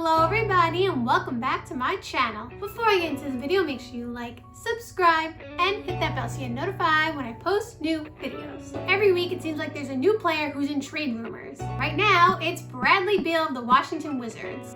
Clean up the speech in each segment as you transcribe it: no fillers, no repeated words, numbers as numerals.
Hello everybody and welcome back to my channel. Before I get into the video, make sure you like, subscribe, and hit that bell so you get notified when I post new videos. Every week it seems like there's a new player who's in trade rumors. Right now, it's Bradley Beal of the Washington Wizards.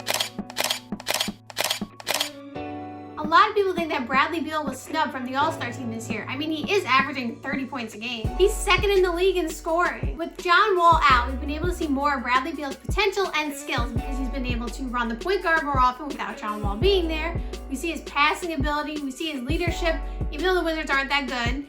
A lot of people think that Bradley Beal was snubbed from the All-Star team this year. I mean, he is averaging 30 points a game. He's second in the league in scoring. With John Wall out, we've been able to see more of Bradley Beal's potential and skills because he's been able to run the point guard more often without John Wall being there. We see his passing ability, we see his leadership. Even though the Wizards aren't that good,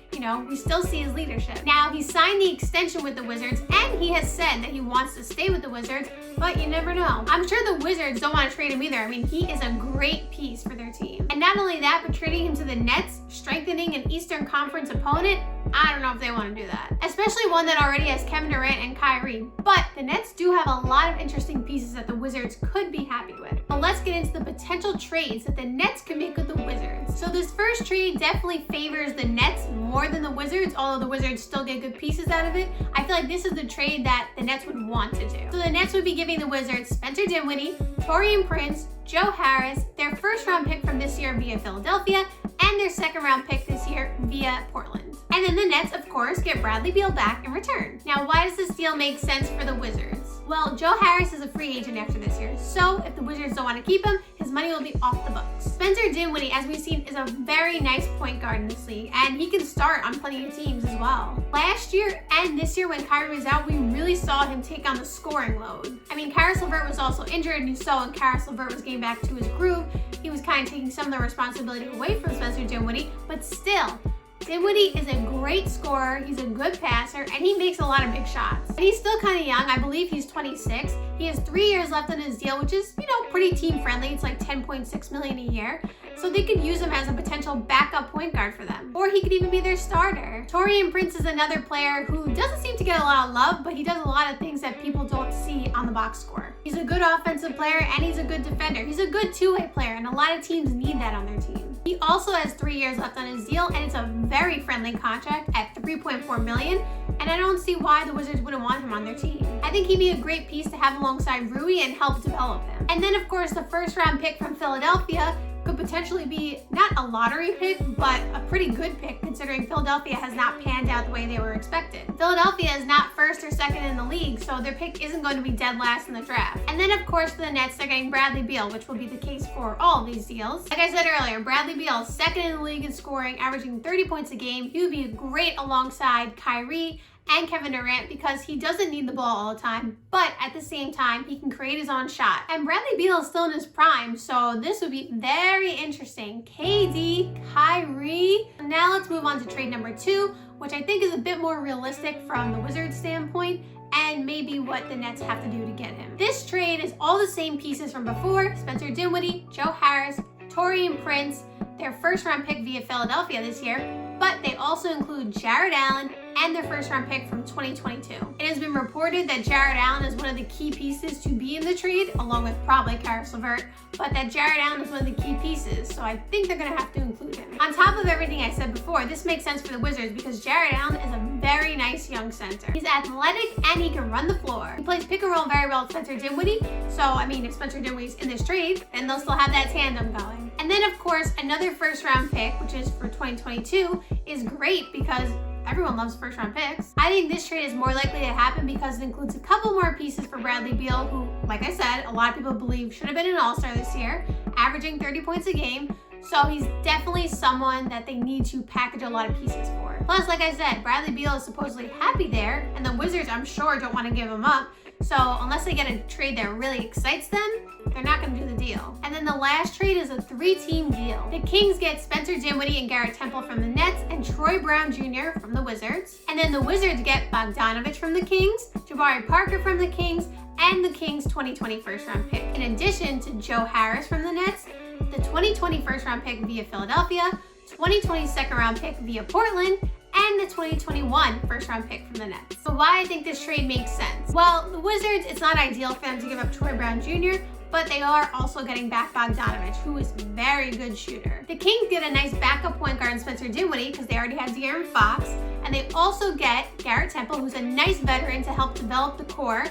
we still see his leadership. Now, he signed the extension with the Wizards, and he has said that he wants to stay with the Wizards, but you never know. I'm sure the Wizards don't want to trade him either. I mean, he is a great piece for their team. And not only that, but trading him to the Nets, strengthening an Eastern Conference opponent, I don't know if they want to do that. Especially one that already has Kevin Durant and Kyrie. But the Nets do have a lot of interesting pieces that the Wizards could be happy with. But let's get into the potential trades that the Nets could make with the Wizards. So this first trade definitely favors the Nets more than the Wizards, although the Wizards still get good pieces out of it. I feel like this is the trade that the Nets would want to do. So the Nets would be giving the Wizards Spencer Dinwiddie, Taurean Prince, Joe Harris, their first round pick from this year via Philadelphia, and their second round pick this year via Portland. And then the Nets, of course, get Bradley Beal back in return. Now, why does this deal make sense for the Wizards? Well, Joe Harris is a free agent after this year, so if the Wizards don't want to keep him, his money will be off the books. Spencer Dinwiddie, as we've seen, is a very nice point guard in this league, and he can start on plenty of teams as well. Last year and this year when Kyrie was out, we really saw him take on the scoring load. I mean, Caris LeVert was also injured, and you saw when Caris LeVert was getting back to his groove, he was kind of taking some of the responsibility away from Spencer Dinwiddie, but still, Dinwiddie is a great scorer, he's a good passer, and he makes a lot of big shots. And he's still kind of young. I believe he's 26. He has 3 years left on his deal, which is, pretty team friendly. It's like $10.6 million a year. So they could use him as a potential backup point guard for them. Or he could even be their starter. Taurean Prince is another player who doesn't seem to get a lot of love, but he does a lot of things that people don't see on the box score. He's a good offensive player and he's a good defender. He's a good two-way player, and a lot of teams need that on their team. He also has 3 years left on his deal, and it's a very friendly contract at $3.4 million, and I don't see why the Wizards wouldn't want him on their team. I think he'd be a great piece to have alongside Rui and help develop him. And then, of course, the first round pick from Philadelphia could potentially be not a lottery pick, but a pretty good pick considering Philadelphia has not panned out the way they were expected. Philadelphia is not first or second in the league, so their pick isn't going to be dead last in the draft. And then, of course, for the Nets, they're getting Bradley Beal, which will be the case for all of these deals. Like I said earlier, Bradley Beal is second in the league in scoring, averaging 30 points a game. He would be great alongside Kyrie and Kevin Durant because he doesn't need the ball all the time, but at the same time, he can create his own shot. And Bradley Beal is still in his prime, so this would be very interesting. KD, Kyrie. Now let's move on to trade number 2, which I think is a bit more realistic from the Wizards standpoint, and maybe what the Nets have to do to get him. This trade is all the same pieces from before: Spencer Dinwiddie, Joe Harris, Taurean Prince, their first round pick via Philadelphia this year, but they also include Jarrett Allen and their first round pick from 2022. It has been reported that Jarrett Allen is one of the key pieces to be in the trade, along with probably Caris LeVert, but that Jarrett Allen is one of the key pieces, so I think they're gonna have to include him. On top of everything I said before, this makes sense for the Wizards because Jarrett Allen is a very nice young center. He's athletic and he can run the floor. He plays pick and roll very well with Spencer Dinwiddie, so I mean, if Spencer Dinwiddie's in this trade, then they'll still have that tandem going. And then, of course, another first round pick, which is for 2022, is great because everyone loves first round picks. I think this trade is more likely to happen because it includes a couple more pieces for Bradley Beal, who, like I said, a lot of people believe should have been an all-star this year, averaging 30 points a game. So he's definitely someone that they need to package a lot of pieces for. Plus, like I said, Bradley Beal is supposedly happy there, and the Wizards, I'm sure, don't want to give him up. So unless they get a trade that really excites them, they're not going to do the deal. And then the last trade is a 3-team deal. The Kings get Spencer Dinwiddie and Garrett Temple from the Nets and Troy Brown Jr. from the Wizards. And then the Wizards get Bogdanovich from the Kings, Jabari Parker from the Kings, and the Kings' 2020 first round pick. In addition to Joe Harris from the Nets, the 2020 first round pick via Philadelphia, 2020 second round pick via Portland, and the 2021 first round pick from the Nets. So why I think this trade makes sense? Well, the Wizards, it's not ideal for them to give up Troy Brown Jr., but they are also getting back Bogdanovich, who is a very good shooter. The Kings get a nice backup point guard in Spencer Dinwiddie because they already have De'Aaron Fox, and they also get Garrett Temple, who's a nice veteran to help develop the core,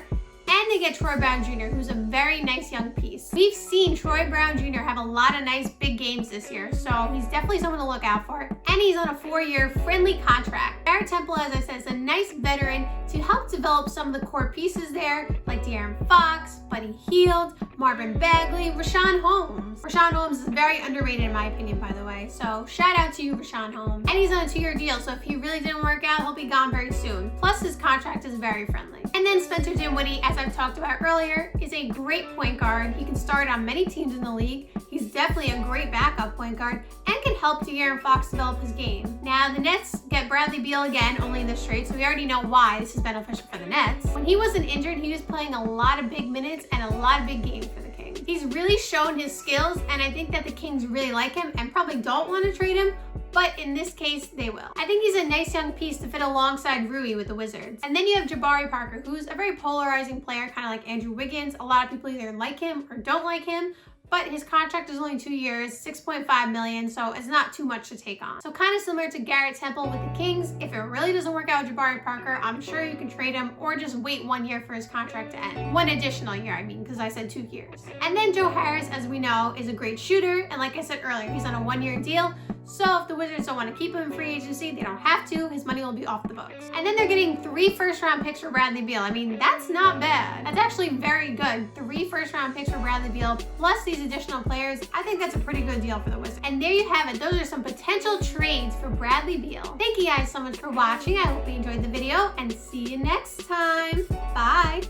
and they get Troy Brown Jr., who's a very nice young piece. We've seen Troy Brown Jr. have a lot of nice big games this year, so he's definitely someone to look out for. And he's on a 4-year friendly contract. Garrett Temple, as I said, is a nice veteran to help develop some of the core pieces there, like De'Aaron Fox, Buddy Hield, Marvin Bagley, Rashawn Holmes. Rashawn Holmes is very underrated in my opinion, by the way, so shout out to you, Rashawn Holmes. And he's on a 2-year deal, so if he really didn't work out, he'll be gone very soon. Plus, his contract is very friendly. And then Spencer Dinwiddie, as I've talked about earlier, is a great point guard. He can start on many teams in the league. He's definitely a great backup point guard and can help De'Aaron Fox develop his game. Now, the Nets get Bradley Beal again, only in this trade, so we already know why this is beneficial for the Nets. When he wasn't injured, he was playing a lot of big minutes and a lot of big games for the Kings. He's really shown his skills, and I think that the Kings really like him and probably don't want to trade him, but in this case, they will. I think he's a nice young piece to fit alongside Rui with the Wizards. And then you have Jabari Parker, who's a very polarizing player, kind of like Andrew Wiggins. A lot of people either like him or don't like him, but his contract is only 2 years, $6.5 million, so it's not too much to take on. So kind of similar to Garrett Temple with the Kings, if it really doesn't work out with Jabari Parker, I'm sure you can trade him or just wait 1 year for his contract to end. 1 additional year, I mean, because I said 2 years. And then Joe Harris, as we know, is a great shooter, and like I said earlier, he's on a 1-year deal, so if the Wizards don't want to keep him in free agency, they don't have to. His money will be off the books. And then they're getting 3 first-round picks for Bradley Beal. I mean, that's not bad. That's actually very good. 3 first-round picks for Bradley Beal, plus these additional players. I think that's a pretty good deal for the Wizards. And there you have it. Those are some potential trades for Bradley Beal. Thank you guys so much for watching. I hope you enjoyed the video, and see you next time. Bye.